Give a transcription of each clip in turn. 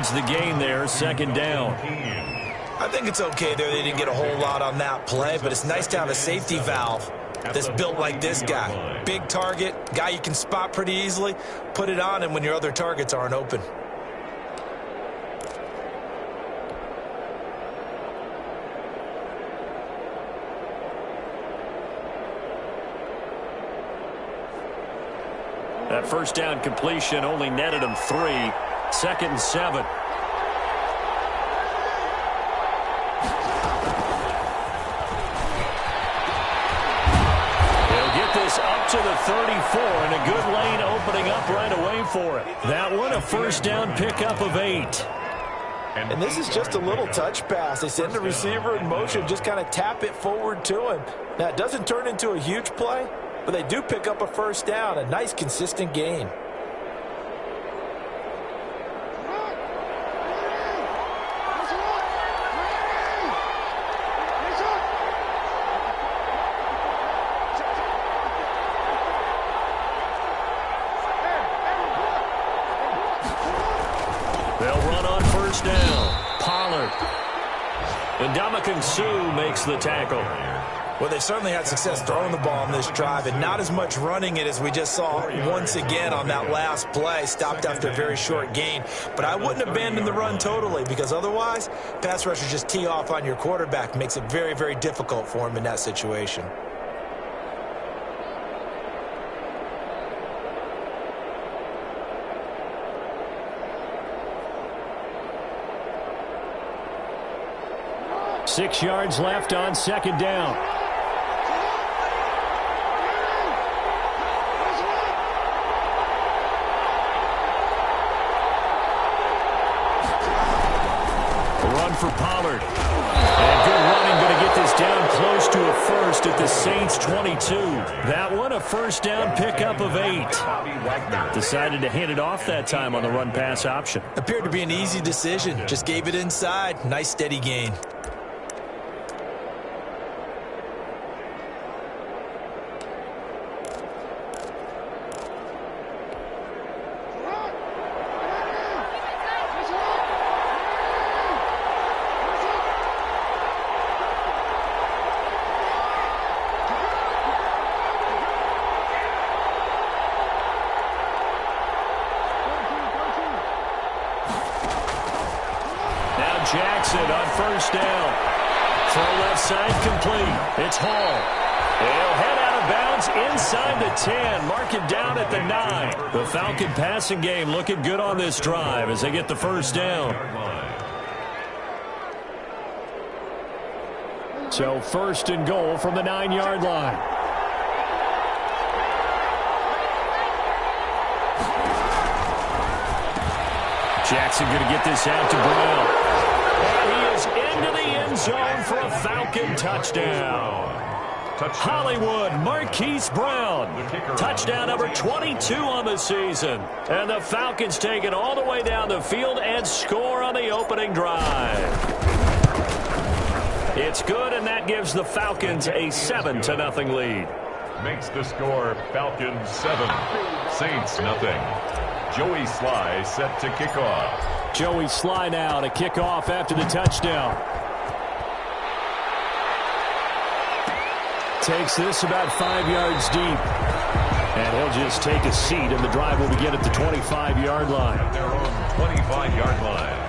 yards the gain there, second down. I think it's okay there. They didn't get a whole lot on that play, but it's nice to have a safety valve that's built like this guy. Big target, guy you can spot pretty easily. Put it on him when your other targets aren't open. That first down completion only netted him 3. 2nd and 7. Up to the 34, and a good lane opening up right away for it. That one a first down pickup of 8. And this is just a little touch pass. They send the receiver in motion, just kind of tap it forward to him. Now, it doesn't turn into a huge play, but they do pick up a first down, a nice, consistent gain. And Sue makes the tackle. Well, they certainly had success throwing the ball on this drive and not as much running it as we just saw once again on that last play. Stopped after a very short gain. But I wouldn't abandon the run totally, because otherwise, pass rushers just tee off on your quarterback. Makes it very, very difficult for him in that situation. Six yards left on second down. A run for Pollard. And good running, going to get this down close to a first at the Saints 22. That one a first down pickup of 8. Decided to hand it off that time on the run-pass option. Appeared to be an easy decision. Just gave it inside. Nice steady gain. Jackson on first down. Throw left side complete. It's Hall. He'll head out of bounds inside the 10. Mark it down at the 9. The Falcon passing game looking good on this drive as they get the first down. So first and goal from the 9-yard line. Jackson going to get this out to Brown. And he is into the end zone for a Falcon touchdown. Hollywood Marquise Brown. Touchdown number 22 on the season. And the Falcons take it all the way down the field and score on the opening drive. It's good, and that gives the Falcons a 7-0 lead. Makes the score Falcons 7, Saints nothing. Joey Sly set to kick off. Joey Sly now to kick off after the touchdown. Takes this about 5 yards deep. And he'll just take a seat, and the drive will begin at the 25-yard line. At their own 25-yard line.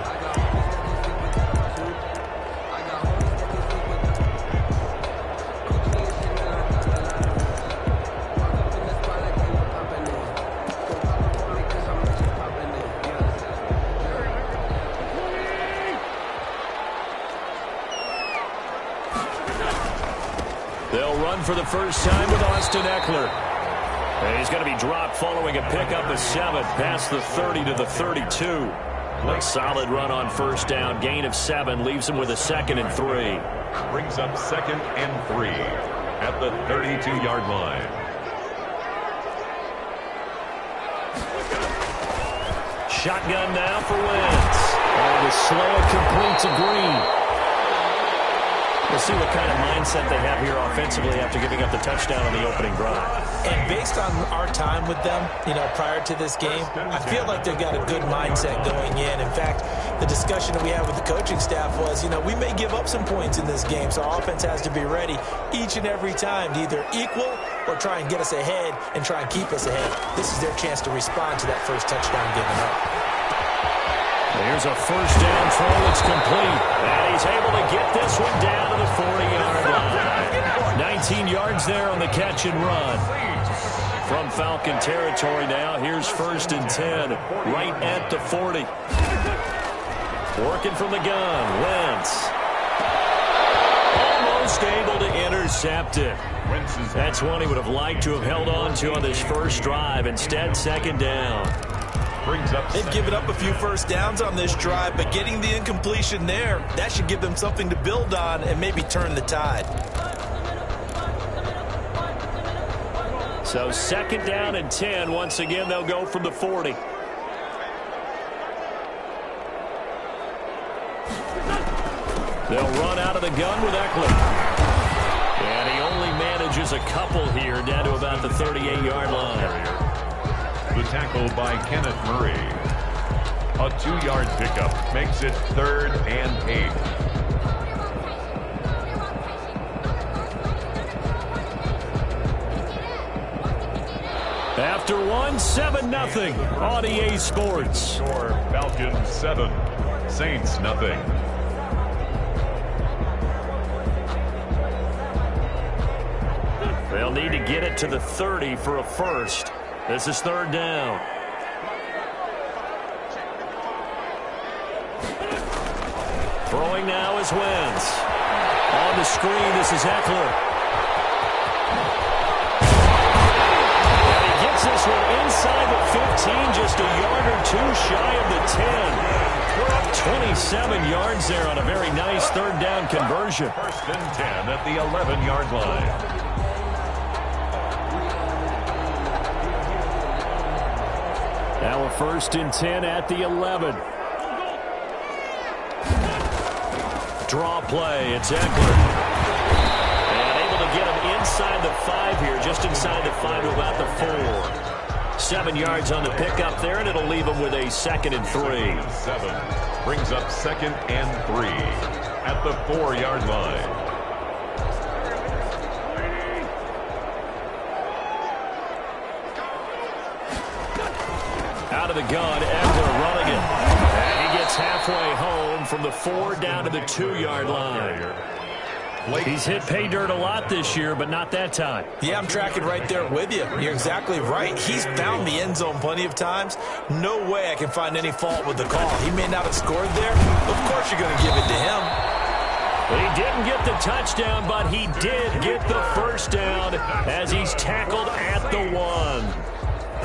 For the first time with Austin Eckler. And he's going to be dropped following a pickup of 7 past the 30 to the 32. A solid run on first down. Gain of 7 leaves him with a 2nd and 3. Brings up 2nd and 3 at the 32-yard line. Shotgun now for Wentz. And the slant completes a Green. We'll see what kind of mindset they have here offensively after giving up the touchdown on the opening drive. And based on our time with them, prior to this game, I feel like they've got a good mindset going in. In fact, the discussion that we had with the coaching staff was, we may give up some points in this game, so our offense has to be ready each and every time to either equal or try and get us ahead and try and keep us ahead. This is their chance to respond to that first touchdown given up. Here's a first down throw. It's complete. And he's able to get this one down to the 40-yard line. 19 yards there on the catch and run. From Falcon territory now, here's 1st and 10, right at the 40. Working from the gun, Wentz. Almost able to intercept it. That's one he would have liked to have held on to on this first drive. Instead, 2nd down. They've given up a few first downs on this drive, but getting the incompletion there, that should give them something to build on and maybe turn the tide. So 2nd down and 10. Once again, they'll go from the 40. They'll run out of the gun with Eckler. And he only manages a couple here, down to about the 38-yard line. The tackle by Kenneth Murray. A 2-yard pickup makes it 3rd and 8. After one, 7-0 on EA Sports. Score Falcons 7, Saints nothing. They'll need to get it to the 30 for a first. This is 3rd down. Throwing now is Wentz. On the screen, this is Eckler. And he gets this one inside the 15, just a yard or two shy of the 10. We're up 27 yards there on a very nice 3rd down conversion. 1st and 10 at the 11-yard line. Now a 1st and 10 at the 11. Draw play. It's Eckler. And able to get him inside the 5 here, just inside the 5 to about the 4. 7 yards on the pickup there, and it'll leave him with a 2nd and 3. 7 brings up 2nd and 3 at the 4-yard line. Out of the gun, Eckler running it. And he gets halfway home from the 4 down to the 2-yard line. He's hit pay dirt a lot this year, but not that time. Yeah, I'm tracking right there with you. You're exactly right. He's found the end zone plenty of times. No way I can find any fault with the call. He may not have scored there. Of course you're going to give it to him. He didn't get the touchdown, but he did get the first down as he's tackled at the 1.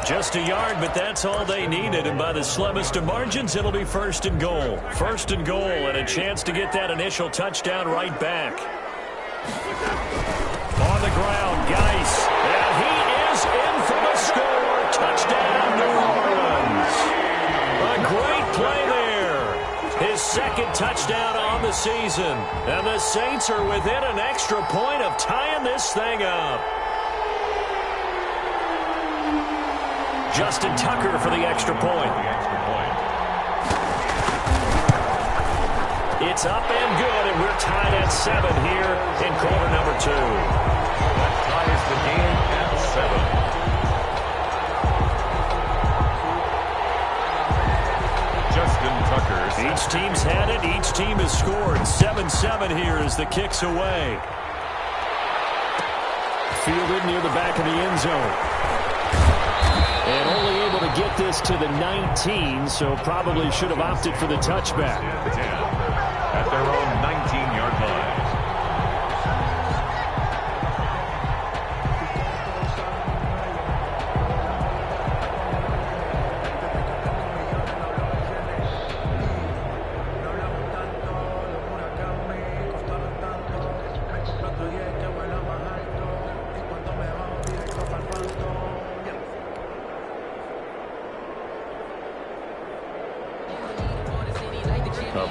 Just a yard, but that's all they needed. And by the slimmest of margins, it'll be 1st and goal. 1st and goal, and a chance to get that initial touchdown right back. On the ground, Geis. And he is in for the score. Touchdown, New Orleans. A great play there. His 2nd touchdown on the season. And the Saints are within an extra point of tying this thing up. Justin Tucker for the extra point. It's up and good, and we're tied at 7 here in quarter number 2. That ties the game at 7. Justin Tucker. Each team's had it. Each team has scored. 7-7 here as the kick's away. Fielded near the back of the end zone. And only able to get this to the 19, so probably should have opted for the touchback. 10 at their own 19-yard line.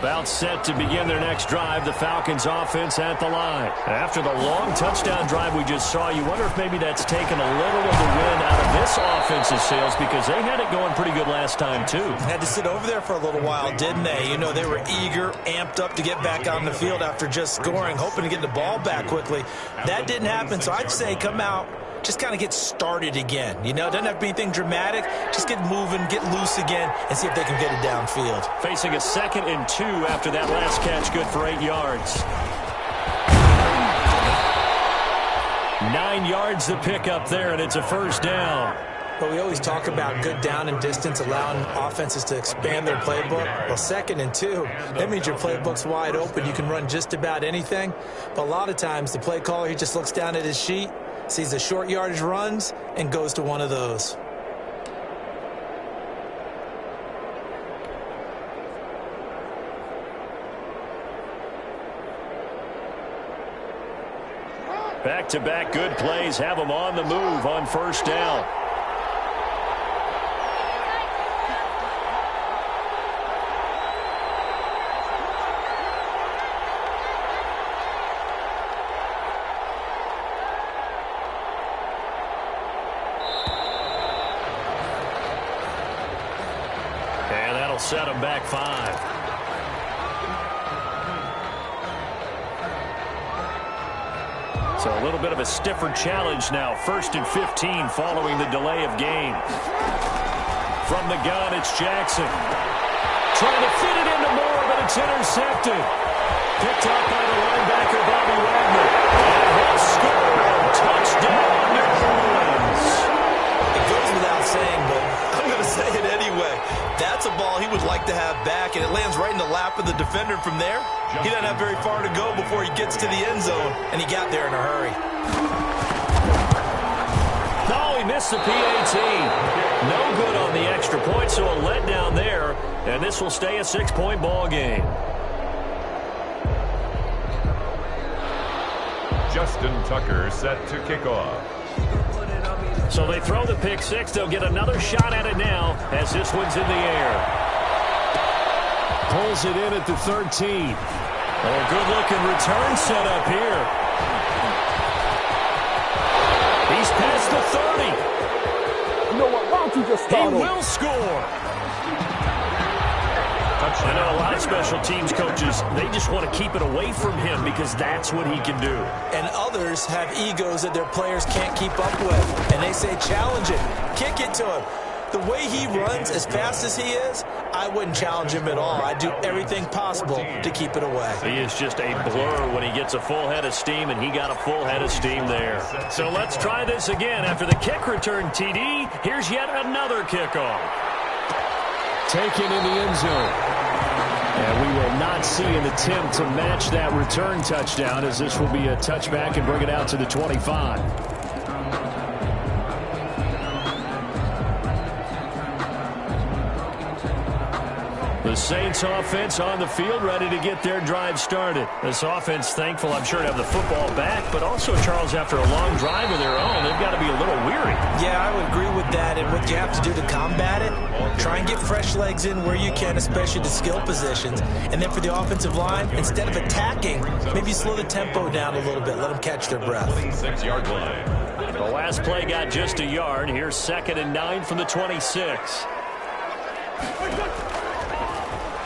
About set to begin their next drive, the Falcons offense at the line. After the long touchdown drive we just saw, you wonder if maybe that's taken a little of the wind out of this offense's sails, because they had it going pretty good last time too. Had to sit over there for a little while, didn't they? You know, they were eager, amped up to get back on the field after just scoring, hoping to get the ball back quickly. That didn't happen, so I'd say come out, just kind of get started again. You know, it doesn't have to be anything dramatic. Just get moving, get loose again, and see if they can get it downfield. Facing a 2nd and 2 after that last catch, good for 8 yards. 9 yards to pick up there, and it's a first down. But we always talk about good down and distance, allowing offenses to expand their playbook. Well, 2nd and 2, that means your playbook's wide open. You can run just about anything. But a lot of times, the play caller, he just looks down at his sheet, sees the short yardage runs, and goes to one of those. Back-to-back good plays have them on the move on first down. Set them back 5. So a little bit of a stiffer challenge now. 1st and 15 following the delay of game. From the gun, it's Jackson. Trying to fit it into Moore, but it's intercepted. Picked up by the linebacker, Bobby Wagner. And he'll score. Touchdown, New Orleans. It goes without saying, but I'm going to say it anyway. That's a ball he would like to have back, and it lands right in the lap of the defender from there. He doesn't have very far to go before he gets to the end zone, and he got there in a hurry. No, he missed the PAT. No good on the extra point, so a letdown there, and this will stay a 6-point ball game. Justin Tucker set to kick off. So they throw the pick 6. They'll get another shot at it now as this one's in the air. Pulls it in at the 13. Oh, good-looking return set up here. He's past the 30. You know what? Why don't you just start He will score. I know a lot of special teams coaches, they just want to keep it away from him because that's what he can do. And others have egos that their players can't keep up with. And they say, challenge it. Kick it to him. The way he runs as fast as he is, I wouldn't challenge him at all. I'd do everything possible to keep it away. He is just a blur when he gets a full head of steam, and he got a full head of steam there. So let's try this again. After the kick return TD, here's yet another kickoff. Taken in the end zone. And we will not see an attempt to match that return touchdown, as this will be a touchback and bring it out to the 25. The Saints offense on the field, ready to get their drive started. This offense thankful, I'm sure, to have the football back, but also, Charles, after a long drive of their own, they've got to be a little weary. Yeah, I would agree with that. And what you have to do to combat it, try and get fresh legs in where you can, especially the skill positions. And then for the offensive line, instead of attacking, maybe slow the tempo down a little bit. Let them catch their breath. 26-yard line. The last play got just a yard. Here's 2nd and 9 from the 26.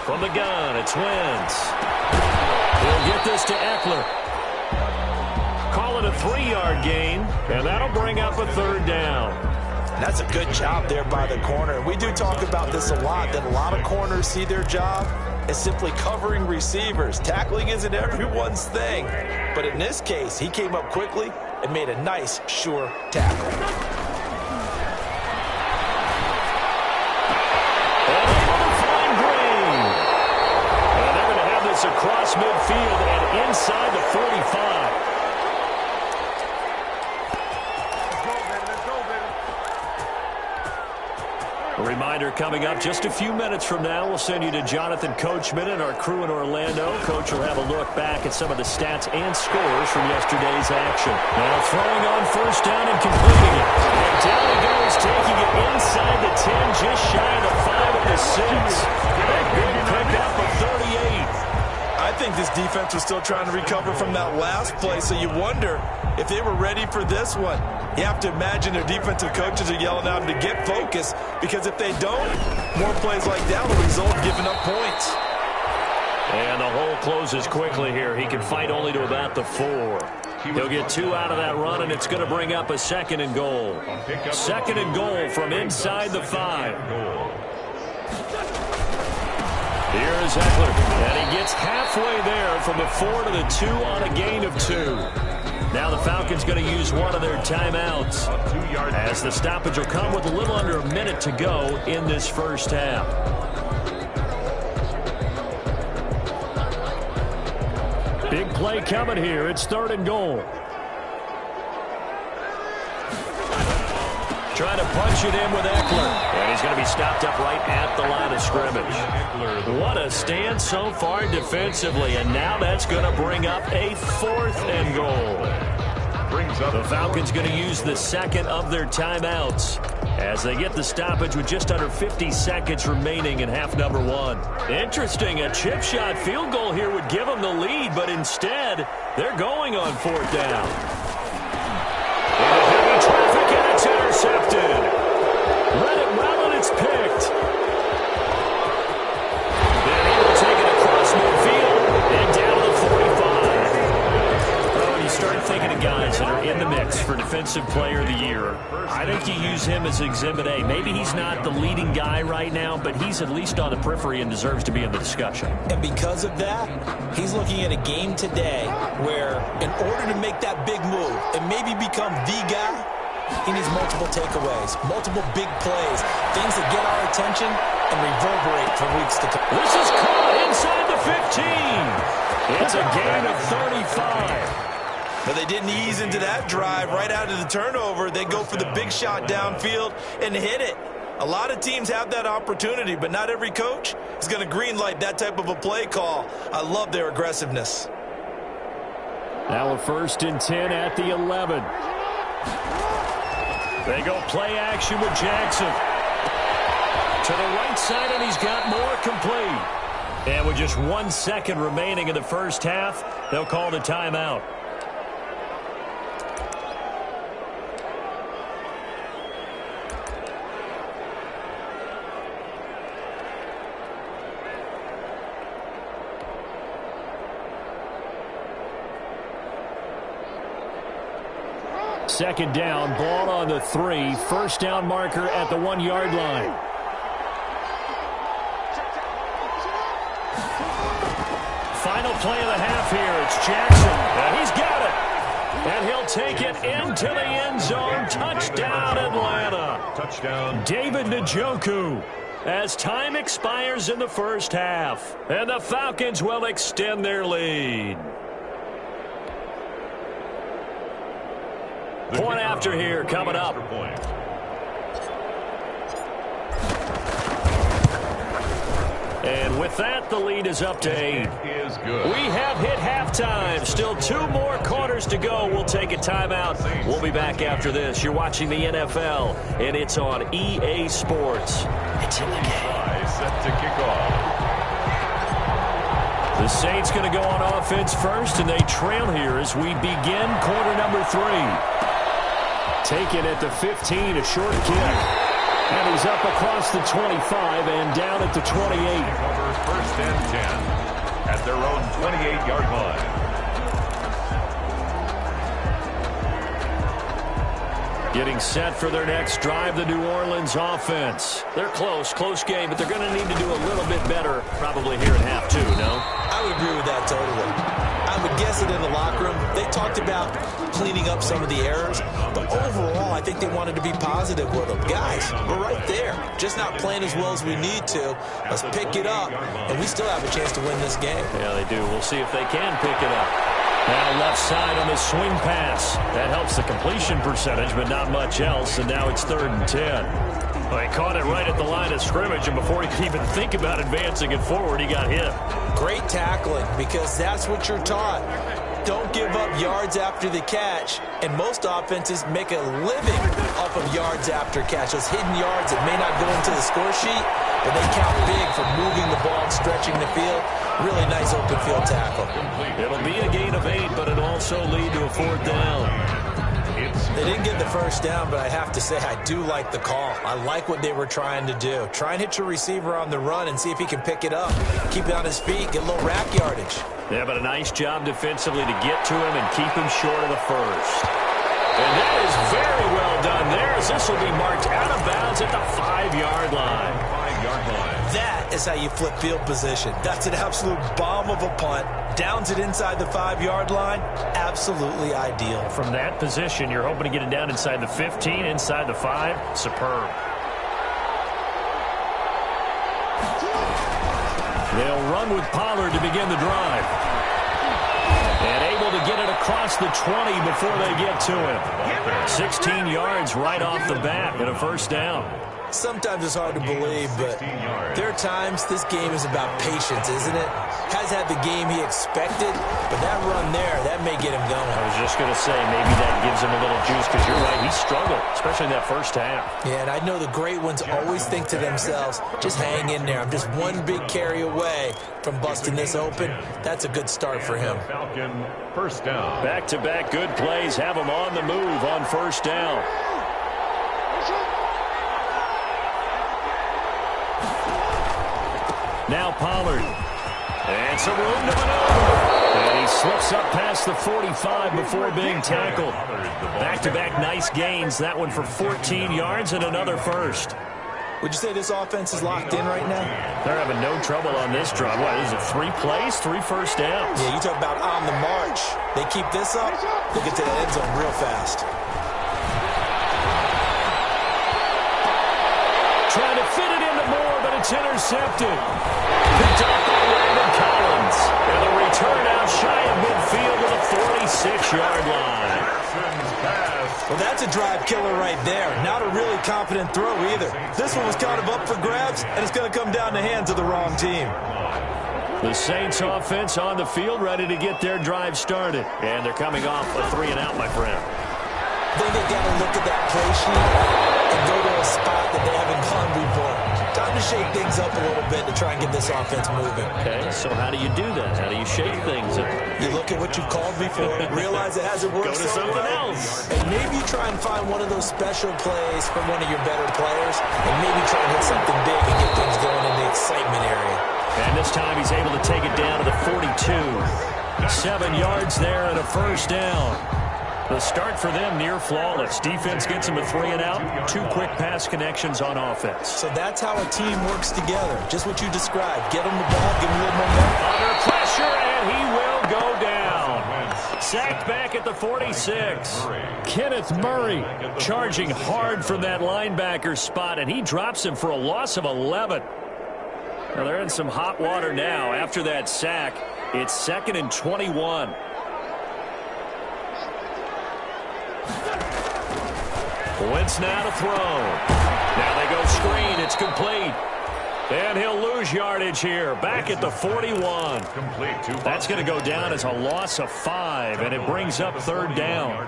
From the gun, it's Wentz. He'll get this to Eckler. Call it a 3-yard gain, and that'll bring up a 3rd down. That's a good job there by the corner. We do talk about this a lot, that a lot of corners see their job as simply covering receivers. Tackling isn't everyone's thing. But in this case, he came up quickly and made a nice, sure tackle. Across midfield and inside the 45. A reminder coming up just a few minutes from now, we'll send you to Jonathan Coachman and our crew in Orlando. Coach will have a look back at some of the stats and scores from yesterday's action. Now throwing on first down and completing it. And down he goes, taking it inside the 10, just shy of the 5 at the 6. A big pickup of 38. think this defense was still trying to recover from that last play, so you wonder if they were ready for this one. You have to imagine their defensive coaches are yelling at them to get focused, because if they don't, more plays like that will result in giving up points. And the hole closes quickly here. He can fight only to about the 4. He'll get 2 out of that run, and it's going to bring up a 2nd and goal. 2nd and goal from inside the 5. Here is Eckler, and he gets halfway there from the 4 to the 2 on a gain of 2. Now the Falcons going to use one of their timeouts, as the stoppage will come with a little under a minute to go in this first half. Big play coming here. It's 3rd and goal. Trying to punch it in with Eckler. And he's going to be stopped up right at the line of scrimmage. What a stand so far defensively. And now that's going to bring up a 4th and goal. The Falcons going to use the 2nd of their timeouts as they get the stoppage with just under 50 seconds remaining in half number 1. Interesting, a chip shot field goal here would give them the lead, but instead they're going on 4th down. Into heavy traffic, and it's intercepted. Read it well, and it's picked. Then he will take it across midfield and down to the 45. When you start thinking of guys that are in the mix for Defensive Player of the Year, I think you use him as Exhibit A. Maybe he's not the leading guy right now, but he's at least on the periphery and deserves to be in the discussion. And because of that, he's looking at a game today where, in order to make that big move and maybe become the guy, he needs multiple takeaways, multiple big plays, things that get our attention and reverberate for weeks to come. This is caught inside the 15. It's a gain of 35. But they didn't ease into that drive right out of the turnover. They go for the big shot downfield and hit it. A lot of teams have that opportunity, but not every coach is going to green light that type of a play call. I love their aggressiveness. Now a 1st and 10 at the 11. They go play action with Jackson. To the right side, and he's got more complete. And with just 1 second remaining in the first half, they'll call the timeout. Second down, ball on the 3. 1st down marker at the 1-yard line. Final play of the half here. It's Jackson, and he's got it. And he'll take it into the end zone. Touchdown, Atlanta. Touchdown. David Njoku. As time expires in the first half, and the Falcons will extend their lead. Point after here coming up. And with that, the lead is up to 8. We have hit halftime. Still 2 more quarters to go. We'll take a timeout. We'll be back after this. You're watching the NFL, and it's on EA Sports. It's in the game. Set to kick off. The Saints going to go on offense first, and they trail here as we begin quarter number 3. Taken at the 15, a short kick. And he's up across the 25 and down at the 28. 1st and 10 at their own 28-yard line. Getting set for their next drive, the New Orleans offense. They're close game, but they're going to need to do a little bit better probably here in half 2, no? I would agree with that totally. I would guess it in the locker room. They talked about cleaning up some of the errors, but overall, I think they wanted to be positive with them. Guys, we're right there. Just not playing as well as we need to. Let's pick it up, and we still have a chance to win this game. Yeah, they do. We'll see if they can pick it up. Now left side on the swing pass. That helps the completion percentage, but not much else, and now it's 3rd and 10. Well, he caught it right at the line of scrimmage, and before he could even think about advancing it forward, he got hit. Great tackling, because that's what you're taught. Don't give up yards after the catch, and most offenses make a living off of yards after catch. Those hidden yards that may not go into the score sheet, but they count big for moving the ball and stretching the field. Really nice open field tackle. It'll be a gain of 8, but it'll also lead to a 4th down. They didn't get the first down, but I have to say I do like the call. I like what they were trying to do. Try and hit your receiver on the run and see if he can pick it up. Keep it on his feet, get a little rack yardage. Yeah, but a nice job defensively to get to him and keep him short of the first. And that is very well done there, as this will be marked out of bounds at the 5-yard line. 5-yard line. That is how you flip field position. That's an absolute bomb of a punt. Downs it inside the 5-yard line. Absolutely ideal. From that position, you're hoping to get it down inside the 15, inside the 5. Superb. They'll run with Pollard to begin the drive. And able to get it across the 20 before they get to him. 16 yards right off the bat and a 1st down. Sometimes it's hard to believe, but there are times this game is about patience, isn't it? Has had the game he expected, but that run there, that may get him going. I was just going to say, maybe that gives him a little juice, because you're right, he struggled, especially in that first half. Yeah, and I know the great ones always think to themselves, just hang in there. I'm just one big carry away from busting this open. That's a good start for him. Falcon, 1st down. Back-to-back good plays have him on the move on 1st down. Now Pollard. And some room to maneuver. And he slips up past the 45 before being tackled. Back-to-back nice gains. That one for 14 yards and another 1st. Would you say this offense is locked in right now? They're having no trouble on this drive. What, is it 3 plays, 3 1st downs? Yeah, you talk about on the march. They keep this up, they'll get to the end zone real fast. Trying to fit it into Moore, but it's intercepted. Picked up by Landon Collins. And the return out shy of midfield to the 46-yard line. Well, that's a drive killer right there. Not a really confident throw either. This one was kind of up for grabs, and it's going to come down the hands of the wrong team. The Saints offense on the field, ready to get their drive started. And they're coming off a 3-and-out, my friend. Then they got to look at that play sheet and go to a spot that they haven't gone before. Time to shake things up a little bit to try and get this offense moving. Okay, so how do you do that? How do you shake things up? You look at what you called before, realize it hasn't worked Go to something else. and maybe try and find one of those special plays from one of your better players, and maybe try and hit something big and get things going in the excitement area. And this time he's able to take it down to the 42. 7 yards there and a 1st down. The start for them near flawless. Defense gets them a 3-and-out. 2 quick pass connections on offense. So that's how a team works together. Just what you described. Get them the ball, give them a little momentum. Under pressure, and he will go down. Sacked back at the 46. Kenneth Murray charging hard from that linebacker spot, and he drops him for a loss of 11. Now they're in some hot water now. After that sack, it's 2nd and 21. Wentz now to throw. Now they go screen. It's complete. And he'll lose yardage here. Back at the 41. That's going to go down as a loss of 5, and it brings up 3rd down.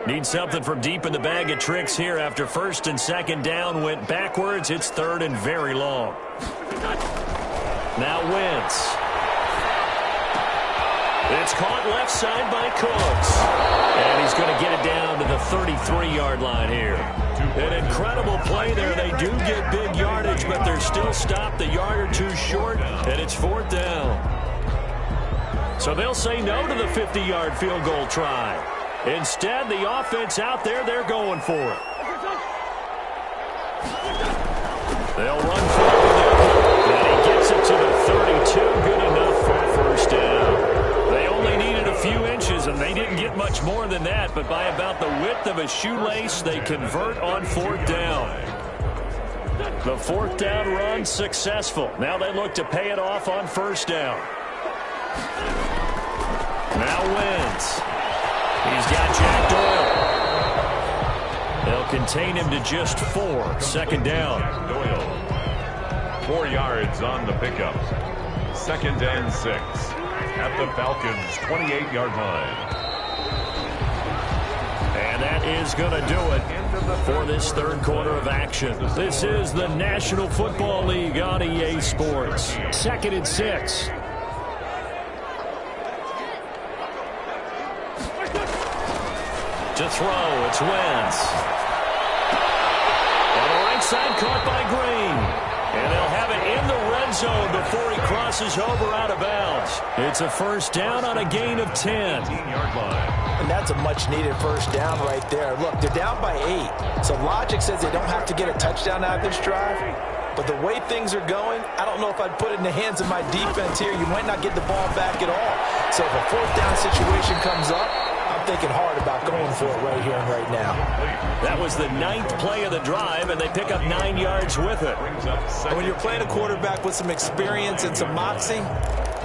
Need something from deep in the bag of tricks here after 1st and 2nd down went backwards. It's 3rd and very long. Now Wentz. It's caught left side by Cooks. And he's going to get it down to the 33-yard line here. An incredible play there. They do get big yardage, but they're still stopped a yard or 2 short, and it's 4th down. So they'll say no to the 50-yard field goal try. Instead, the offense out there, they're going for it. They'll run forward, and he gets it to the 32. Good enough for a 1st down. They only needed a few inches, and they didn't get much more than that, but by about the width of a shoelace, they convert on 4th down. The 4th down run successful. Now they look to pay it off on 1st down. Now Wentz. He's got Jack Doyle. They'll contain him to just 4. 2nd down. Doyle. 4 yards on the pickup. 2nd and 6. At the Falcons' 28-yard line. And And that is going to do it for this third quarter of action. This is the National Football League on EA Sports. 2nd and 6. To throw, it's Wentz. On the right side, caught by Green. And they'll have it in the red zone before he crosses over out of bounds. It's a first down on a gain of 10. 15-yard line. And that's a much-needed first down right there. Look, they're down by 8. So logic says they don't have to get a touchdown out of this drive. But the way things are going, I don't know if I'd put it in the hands of my defense here. You might not get the ball back at all. So if a fourth down situation comes up, I'm thinking hard about going for it right here and right now. That was the 9th play of the drive, and they pick up 9 yards with it. And when you're playing a quarterback with some experience and some moxie,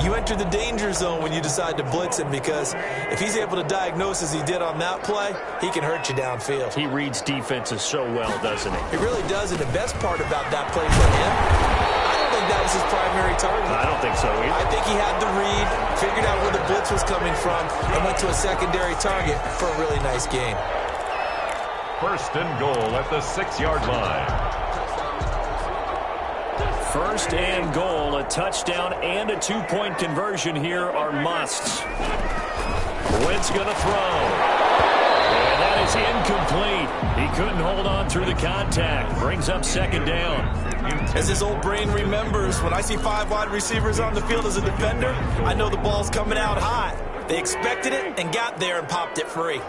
you enter the danger zone when you decide to blitz him, because if he's able to diagnose as he did on that play, he can hurt you downfield. He reads defenses so well, doesn't he? He really does, and the best part about that play for him, I don't think that was his primary target. I don't think so either. I think he had the read, figured out where the blitz was coming from, and went to a secondary target for a really nice gain. 1st and goal at the 6-yard line. 1st and goal, a touchdown and a 2-point conversion here are musts. Wentz going to throw. And that is incomplete. He couldn't hold on through the contact. Brings up 2nd down. As his old brain remembers, when I see 5 wide receivers on the field as a defender, I know the ball's coming out hot. They expected it and got there and popped it free.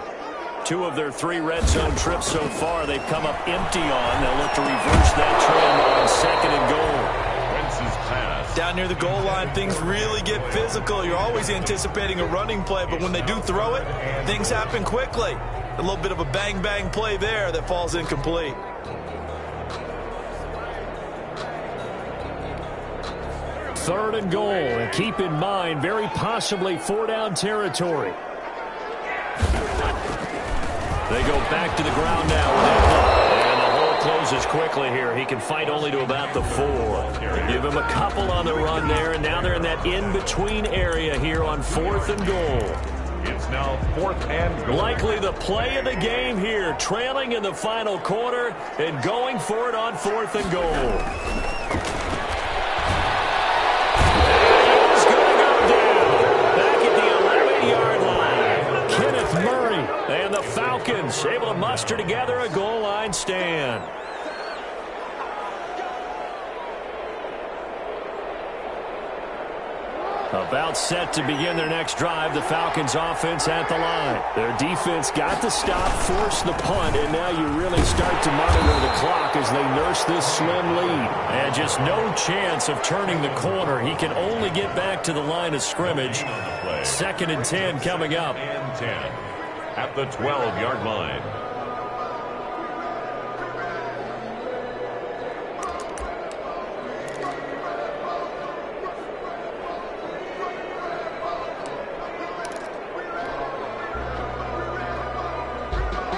2 of their 3 red zone trips so far, they've come up empty on. They'll look to reverse that trend on 2nd and goal. Wentz's pass. Down near the goal line, things really get physical. You're always anticipating a running play, but when they do throw it, things happen quickly. A little bit of a bang-bang play there that falls incomplete. Third and goal, and keep in mind, very possibly 4-down territory. They go back to the ground now with Edler. And the hole closes quickly here. He can fight only to about the 4. Give him a couple on the run there, and now they're in that in-between area here on 4th and goal. It's now 4th and goal. Likely the play of the game here, trailing in the final quarter and going for it on 4th and goal. He's going to go down back at the 11-yard line. Kenneth Murray and the Falcons able to muster together a goal line stand. About set to begin their next drive, the Falcons offense at the line. Their defense got the stop, forced the punt, and now you really start to monitor the clock as they nurse this slim lead. And just no chance of turning the corner. He can only get back to the line of scrimmage. 2nd and 10 coming up. And 10 at the 12-yard line.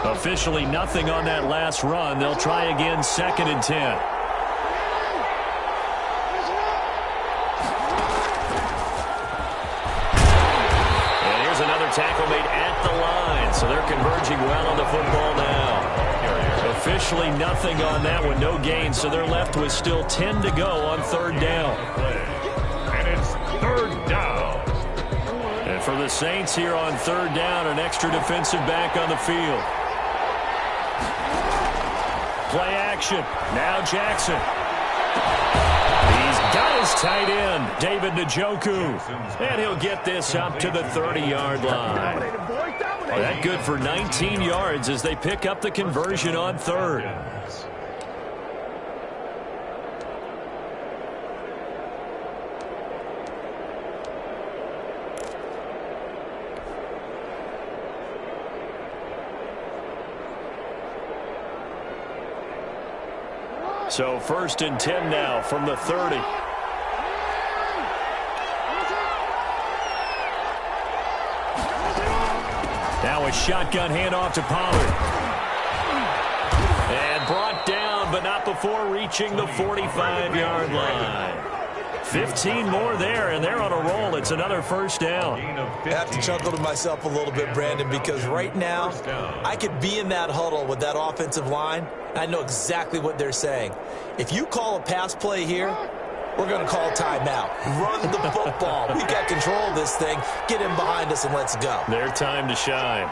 Officially nothing on that last run. They'll try again 2nd and 10. And here's another tackle made at the line. So they're converging well on the football now. Officially nothing on that one. No gain. So they're left with still 10 to go on 3rd down. And it's 3rd down. And for the Saints here on 3rd down, an extra defensive back on the field. Play action. Now Jackson. He's got his tight end, David Njoku. And he'll get this up to the 30-yard line. That good for 19 yards as they pick up the conversion on 3rd. So 1st and 10 now from the 30. Now a shotgun handoff to Pollard. And brought down, but not before reaching the 45-yard line. 15 more there, and they're on a roll. It's another first down. I have to chuckle to myself a little bit, Brandon, because right now I could be in that huddle with that offensive line. I know exactly what they're saying. If you call a pass play here, we're going to call timeout. Run the football. We got control of this thing. Get him behind us and let's go. Their time to shine.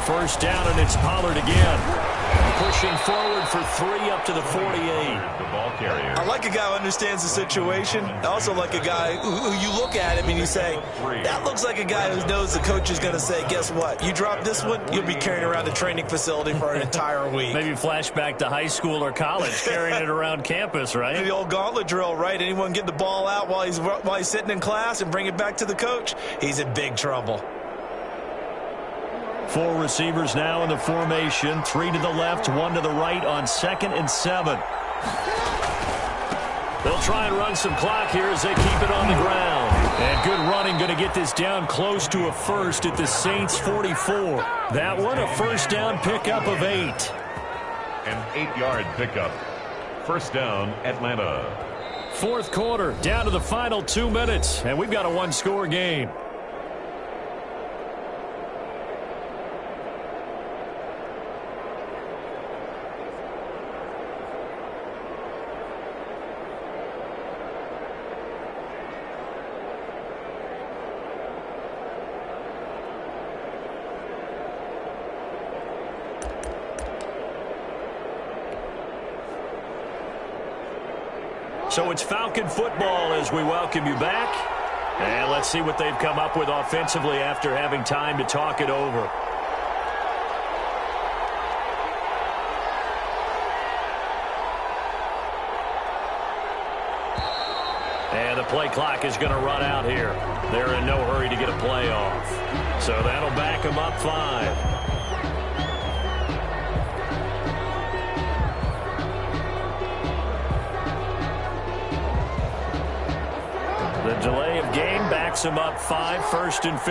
First down, and it's Pollard again. Pushing forward for 3 up to the 48. The ball carrier. I like a guy who understands the situation. I also like a guy who you look at him and you say, that looks like a guy who knows the coach is going to say, guess what? You drop this one, you'll be carrying around the training facility for an entire week. Maybe flashback to high school or college, carrying it around campus, right? The old gauntlet drill, right? Anyone get the ball out while he's sitting in class and bring it back to the coach, he's in big trouble. 4 receivers now in the formation. 3 to the left, 1 to the right on 2nd and 7. They'll try and run some clock here as they keep it on the ground. And good running, going to get this down close to a first at the Saints 44. That one, a first down pickup of 8. An 8-yard pickup. First down, Atlanta. 4th quarter, down to the final 2 minutes, and we've got a 1-score game. So it's Falcon football as we welcome you back. And let's see what they've come up with offensively after having time to talk it over. And the play clock is going to run out here. They're in no hurry to get a play off. So that'll back them up 5. The delay of game backs him up 5, 1st and 15.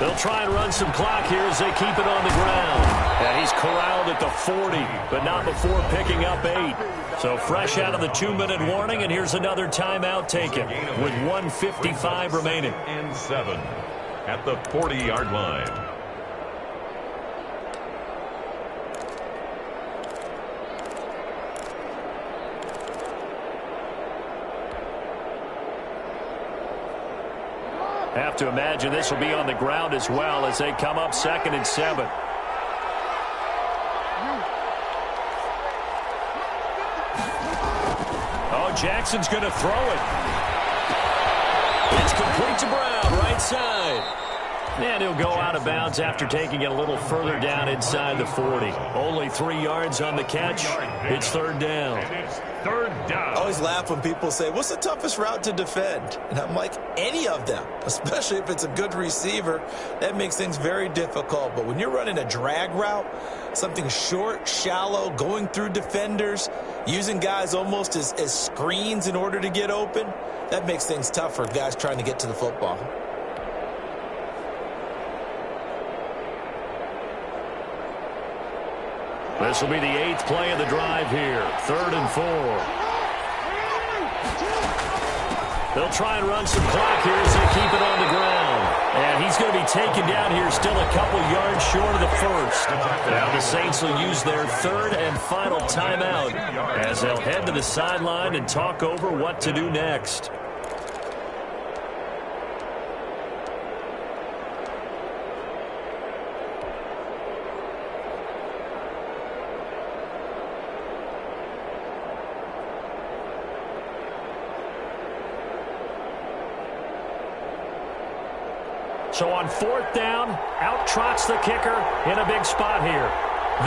They'll try and run some clock here as they keep it on the ground. And he's corralled at the 40, but not before picking up 8. So fresh out of the 2-minute warning, and here's another timeout taken with 1:55 remaining. And 7 at the 40-yard line. Have to imagine this will be on the ground as well as they come up 2nd and 7. Oh, Jackson's going to throw it. It's complete to Brown, right side. And he'll go out of bounds after taking it a little further down inside the 40. Only 3 yards on the catch. It's 3rd down. Third down. I always laugh when people say, what's the toughest route to defend? And I'm like, any of them, especially if it's a good receiver. That makes things very difficult. But when you're running a drag route, something short, shallow, going through defenders, using guys almost as screens in order to get open, that makes things tough for guys trying to get to the football. This will be the 8th play of the drive here. 3rd and 4. They'll try and run some clock here as they keep it on the ground. And he's going to be taken down here still a couple yards short of the first. Now the Saints will use their 3rd and final timeout as they'll head to the sideline and talk over what to do next. So on 4th down, out trots the kicker in a big spot here.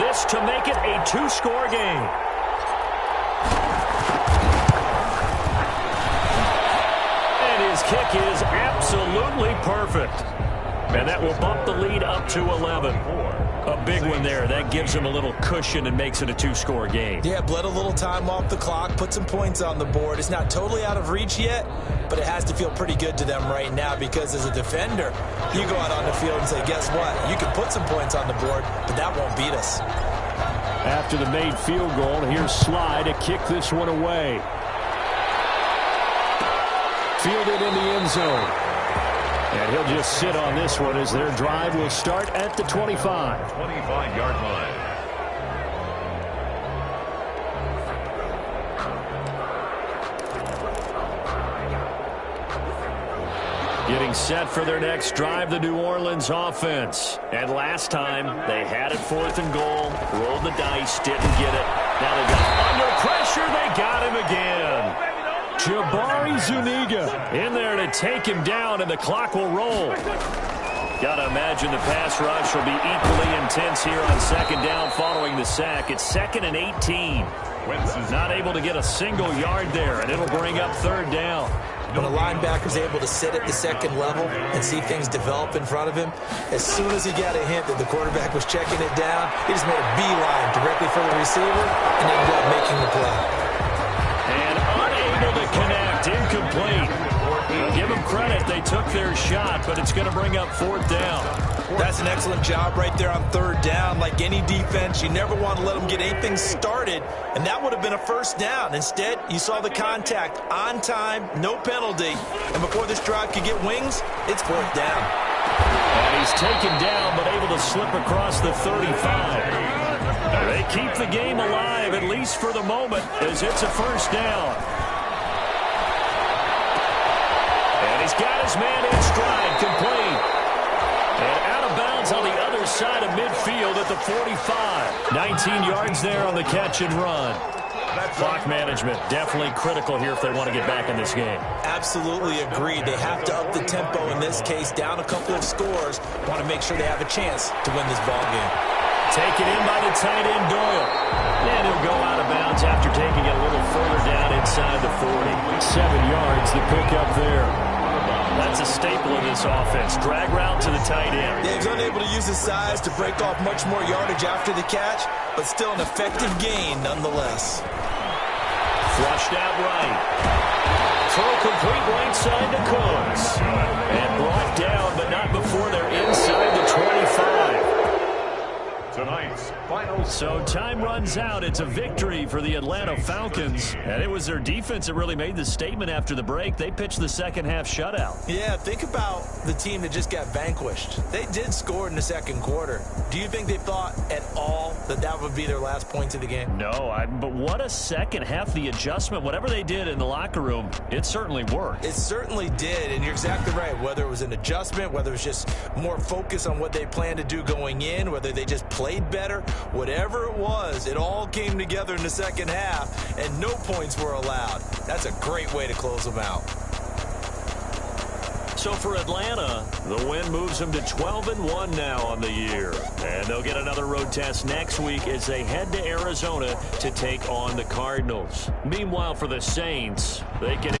This to make it a 2-score game. And his kick is absolutely perfect. And that will bump the lead up to 11. A big one there. That gives them a little cushion and makes it a two-score game. Yeah, bled a little time off the clock, put some points on the board. It's not totally out of reach yet, but it has to feel pretty good to them right now because as a defender, you go out on the field and say, guess what? You can put some points on the board, but that won't beat us. After the made field goal, here's Sly to kick this one away. Fielded in the end zone. And he'll just sit on this one as their drive will start at the 25. 25-yard line. Getting set for their next drive, the New Orleans offense. And last time, they had it 4th and goal, rolled the dice, didn't get it. Now they got under pressure, they got him again. Jabari Zuniga in there to take him down, and the clock will roll. Got to imagine the pass rush will be equally intense here on 2nd down following the sack. It's 2nd and 18. Wentz is not able to get a single yard there, and it'll bring up 3rd down. When a linebacker's able to sit at the 2nd level and see things develop in front of him, as soon as he got a hint that the quarterback was checking it down, he just made a beeline directly for the receiver and ended up making the play. And unable to connect, incomplete. Give them credit, they took their shot, but it's going to bring up 4th down. That's an excellent job right there on 3rd down. Like any defense, you never want to let them get anything started, and that would have been a 1st down. Instead, you saw the contact on time, no penalty, and before this drive could get wings, it's 4th down. And he's taken down, but able to slip across the 35. They keep the game alive, at least for the moment, as it's a 1st down. And he's got his man in stride, complete. And out of bounds on the other side of midfield at the 45. 19 yards there on the catch and run. Clock management definitely critical here if they want to get back in this game. Absolutely agreed. They have to up the tempo in this case, down a couple of scores. Want to make sure they have a chance to win this ball game. Taken in by the tight end, Doyle. And he'll go out of bounds after taking it a little further down inside the 40. 7 yards, the pickup there. That's a staple of this offense. Drag route to the tight end. Yeah, he's unable to use his size to break off much more yardage after the catch, but still an effective gain nonetheless. Flushed out right. Throw complete right side to Coons. And brought down, but not before they're inside the 25. Tonight's final. So time runs out. It's a victory for the Atlanta Falcons. And it was their defense that really made the statement after the break. They pitched the second half shutout. Yeah, think about the team that just got vanquished. They did score in the 2nd quarter. Do you think they thought at all that that would be their last points of the game? No, but what a second half. The adjustment, whatever they did in the locker room, it certainly worked. It certainly did, and you're exactly right. Whether it was an adjustment, whether it was just more focus on what they planned to do going in, whether they just played better, whatever it was, it all came together in the 2nd half, and no points were allowed. That's a great way to close them out. So for Atlanta, the win moves them to 12-1 now on the year. And they'll get another road test next week as they head to Arizona to take on the Cardinals. Meanwhile, for the Saints, they can